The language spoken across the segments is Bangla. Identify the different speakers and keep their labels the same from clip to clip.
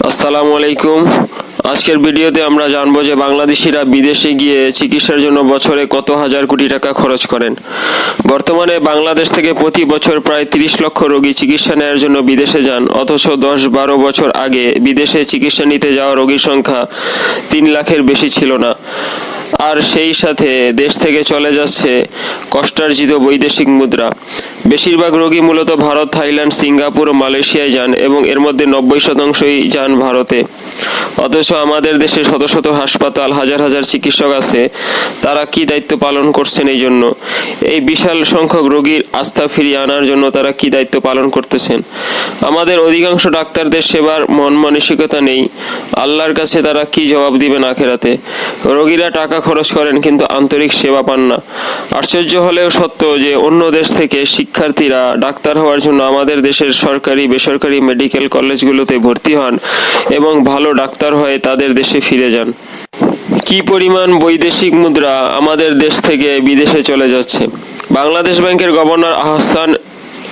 Speaker 1: আসসালামু আলাইকুম। আজকের ভিডিওতে আমরা জানবো যে বাংলাদেশিরা বিদেশে গিয়ে চিকিৎসার জন্য বছরে কত হাজার কোটি টাকা খরচ করেন। বর্তমানে বাংলাদেশ থেকে প্রতি বছর প্রায় 30 লক্ষ রোগী চিকিৎসা নেওয়ার জন্য বিদেশে যান, অথচ 10-12 বছর আগে বিদেশে চিকিৎসা নিতে যাওয়া রোগীর সংখ্যা 3 লাখের বেশি ছিল না। আর সেই সাথে দেশ থেকে চলে যাচ্ছে কষ্টার্জিত বৈদেশিক মুদ্রা। বেশিরভাগ রোগী মূলত ভারত, থাইল্যান্ড, সিঙ্গাপুর ও মালয়েশিয়ায় যান এবং এর মধ্যে 90%ই যান ভারতে। অথচ আমাদের দেশে শত শত হাসপাতাল, হাজার হাজার চিকিৎসক আছে, তারা কি দায়িত্ব পালন করছেন এই জন্য? এই বিশাল সংখ্যক রোগীর আস্থা ফিরিয়ে আনার জন্য তারা কি দায়িত্ব পালন করতেছেন? আমাদের অধিকাংশ ডাক্তারদের সেবার মন মানসিকতা নেই। আল্লাহর কাছে তারা কি জবাব দিবেন আখেরাতে? রোগীরা টাকা খরচ করেন কিন্তু আন্তরিক সেবা পান না। আশ্চর্য হলেও সত্য যে অন্য দেশ থেকে শিক্ষার্থীরা ডাক্তার হওয়ার জন্য আমাদের দেশের সরকারি বেসরকারি মেডিকেল কলেজগুলোতে ভর্তি হন এবং ভালো ডাক্তার হয়ে তাদের দেশে ফিরে যান। কি পরিমাণ বৈদেশিক মুদ্রা আমাদের দেশ থেকে বিদেশে চলে যাচ্ছে? বাংলাদেশ ব্যাংকের গভর্নর আহসান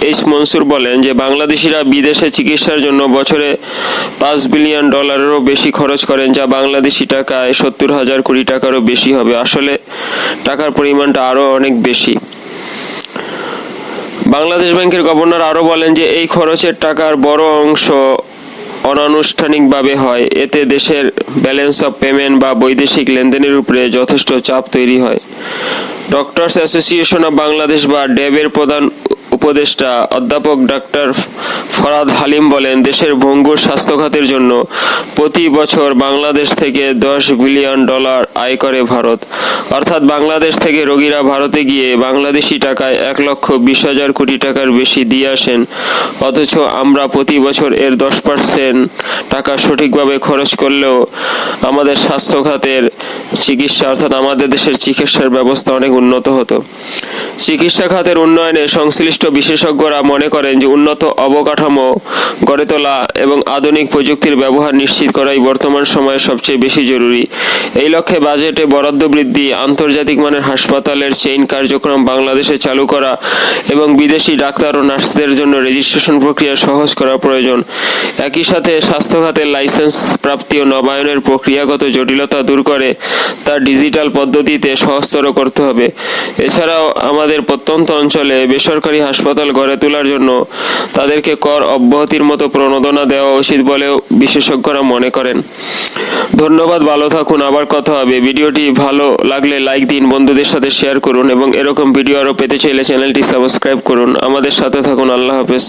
Speaker 1: এইচ মনসুর বলেন যে বাংলাদেশিরা বিদেশে চিকিৎসার জন্য বছরে $5 বিলিয়ন বেশি খরচ করেন, যা বাংলাদেশি টাকায় 70,000 কোটি টাকারও বেশি হবে। আসলে টাকার পরিমাণটা আরও অনেক বেশি। বাংলাদেশ ব্যাংকের গভর্নর আরও বলেন যে এই খরচের টাকার বড় অংশ অনানুষ্ঠানিকভাবে হয়। এতে দেশের ব্যালেন্স অফ পেমেন্ট বা বৈদেশিক লেনদেনের উপরে যথেষ্ট চাপ তৈরি হয়। ডক্টরস অ্যাসোসিয়েশন অব বাংলাদেশ বা ড্যাবের প্রধান উপদেষ্টা অধ্যাপক ডাক্তার ফরাদ হালিম বলেন, দেশের ভঙ্গুর স্বাস্থ্য খাতের জন্য প্রতি বছর বাংলাদেশ থেকে $10 বিলিয়ন আয় করে ভারত। অর্থাৎ বাংলাদেশ থেকে রোগীরা ভারতে গিয়ে বাংলাদেশি টাকায় 1,20,000 কোটি টাকার বেশি দিয়ে আসেন, অথচ আমরা প্রতি বছর এর 10% টাকা সঠিকভাবে খরচ করলেও আমাদের স্বাস্থ্য খাতের চিকিৎসা অর্থাৎ আমাদের দেশের চিকিৎসার ব্যবস্থা অনেক উন্নত হতো। চিকিৎসা খাতের উন্নয়নে সংশ্লিষ্ট বিশেষজ্ঞরা মনে করেন যে উন্নত অবকাঠামো গড়ে তোলা এবং আধুনিক প্রযুক্তির ব্যবহার নিশ্চিত করাই বর্তমান সময়ে সবচেয়ে বেশি জরুরি। এই লক্ষ্যে বাজেটে বরাদ্দ বৃদ্ধি, আন্তর্জাতিক মানের হাসপাতালের চেইন কার্যক্রম বাংলাদেশে চালু করা এবং বিদেশি ডাক্তার ও নার্সদের জন্য রেজিস্ট্রেশন প্রক্রিয়া সহজ করা প্রয়োজন। একই সাথে স্বাস্থ্য খাতের লাইসেন্স প্রাপ্তি ও নবায়নের প্রক্রিয়াগত জটিলতা দূর করে তা ডিজিটাল পদ্ধতিতে সহজতর করতে হবে। এছাড়াও আমাদের প্রত্যন্ত অঞ্চলে বেসরকারি হাসপাতাল গড়ে তোলার জন্য তাদেরকে কর অব্যাহতির মতো প্রণোদনা দেওয়া উচিত বলেও বিশেষজ্ঞরা মনে করেন। ধন্যবাদ, ভালো থাকুন, আবার কথা হবে। ভিডিওটি ভালো লাগলে লাইক দিন, বন্ধুদের সাথে শেয়ার করুন এবং এরকম ভিডিও আরও পেতে চাইলে চ্যানেলটি সাবস্ক্রাইব করুন। আমাদের সাথে থাকুন। আল্লাহ হাফেজ।